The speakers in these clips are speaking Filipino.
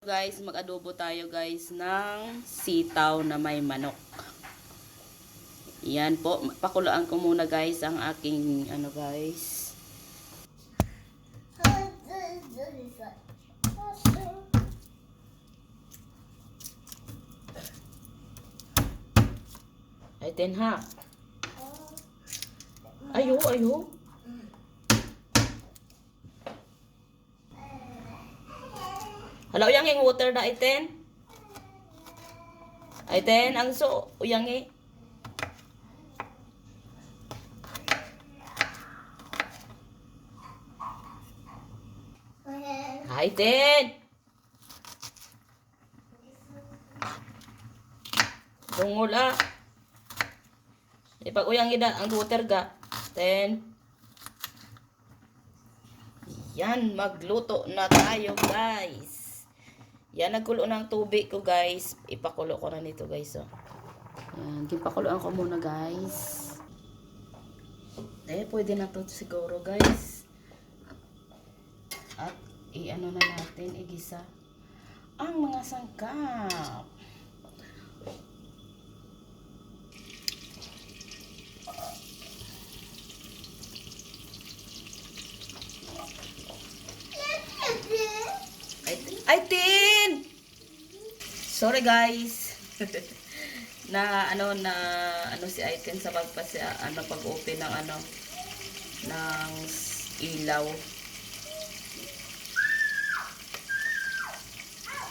Guys, mag-adobo tayo guys ng sitaw na may manok. Yan po, pakulaan ko muna guys ang aking ano guys. Ay, ha. Ayo. Hala, uyang yung water na iten. Iten, ang so, uyang eh. Iten. Dungol ah. Ipag uyang ida ang water ga. Ten. Yan, magluto na tayo guys. Yan, nagkulo ng tubig ko guys. Ipakulo ko na nito guys. Oh. Yan, gipakuloan ko muna guys. Pwede na to siguro guys. At i-ano na natin, igisa ang mga sangkap. Ay, Tin! Sorry guys. na si Aiten sa pag-open ng ng ilaw.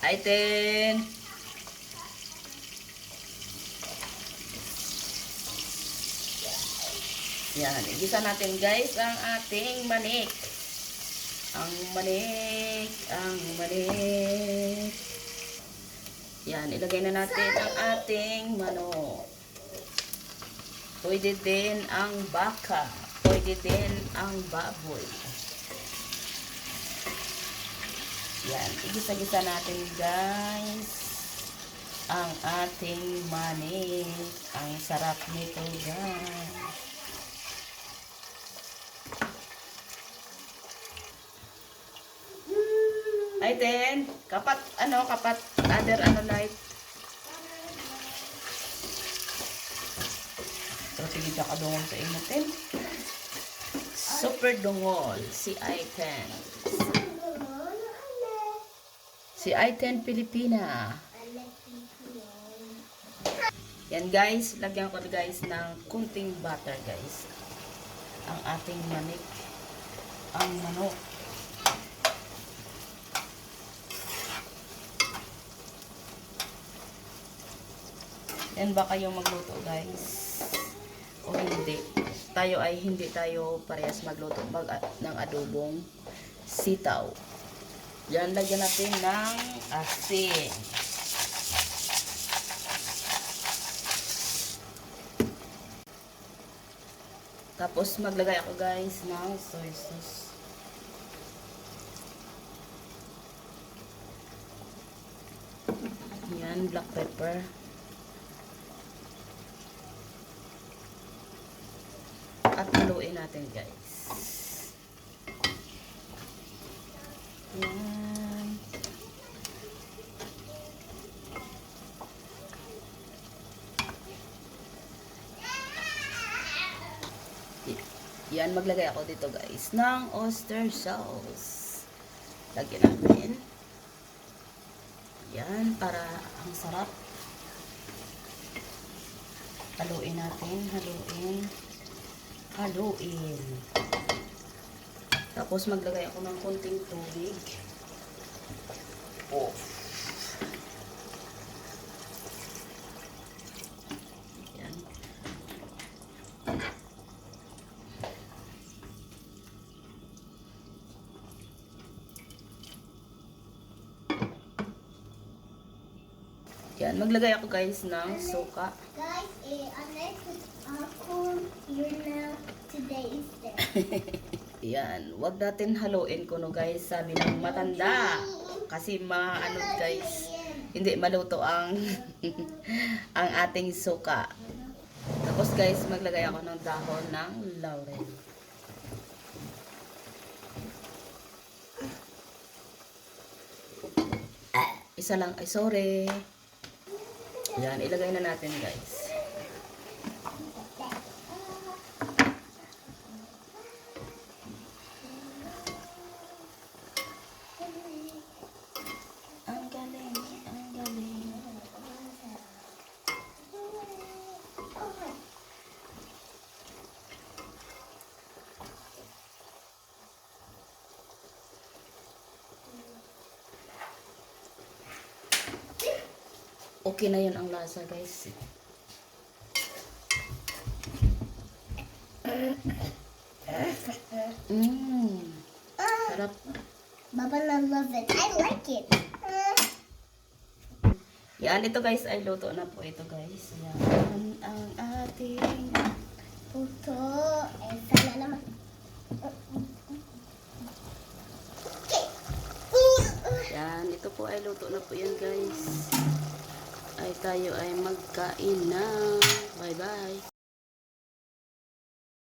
Aiten! Yan, igisa natin guys ang ating manik. Ang manik. Yan, ilagay na natin ang ating manok. Pwede din ang baka. Pwede din ang baboy. Yan, igisa-gisa natin guys ang ating manik. Ang sarap nito guys. Ay, Ten, kapat other light. So, sige ka dungol sa inyo, Ten. Super dungol, si Aiten. Si Aiten Pilipina. Yan guys, lagyan ko guys ng kunting butter guys. Ang ating manik. Ang manok. Yan ba kayong magluto guys? O hindi? Hindi tayo parehas magluto ng adobong sitaw. Yan, lagyan natin ng asin. Tapos maglagay ako guys ng soy sauce. Yan, black pepper. At haluin natin guys. Yan. Yan, maglagay ako dito guys ng oyster sauce. Lagyan natin. Yan, para ang sarap. Haluin natin, haluin. Tapos maglagay ako ng konting tubig. Oh. Yan. Yan, maglagay ako guys ng suka. Guys, unless ako here now, today is there. Yan, wag natin haluin kuno guys, sabi ng matanda. Kasi guys, hindi maluto ang ang ating suka. Tapos guys, maglagay ako ng dahon ng laurel. Isa lang, ay sorry. Yan, ilagay na natin guys. Ang galing, ang galing. Okay na yun ang lasa guys. Sarap. Baba na love it. I like it. Yan, ito guys ay luto na po ito guys. Yan ang ating Puto. Sana naman. yan, ito po ay luto na po yan guys. Ay tayo ay magkain na. Bye bye.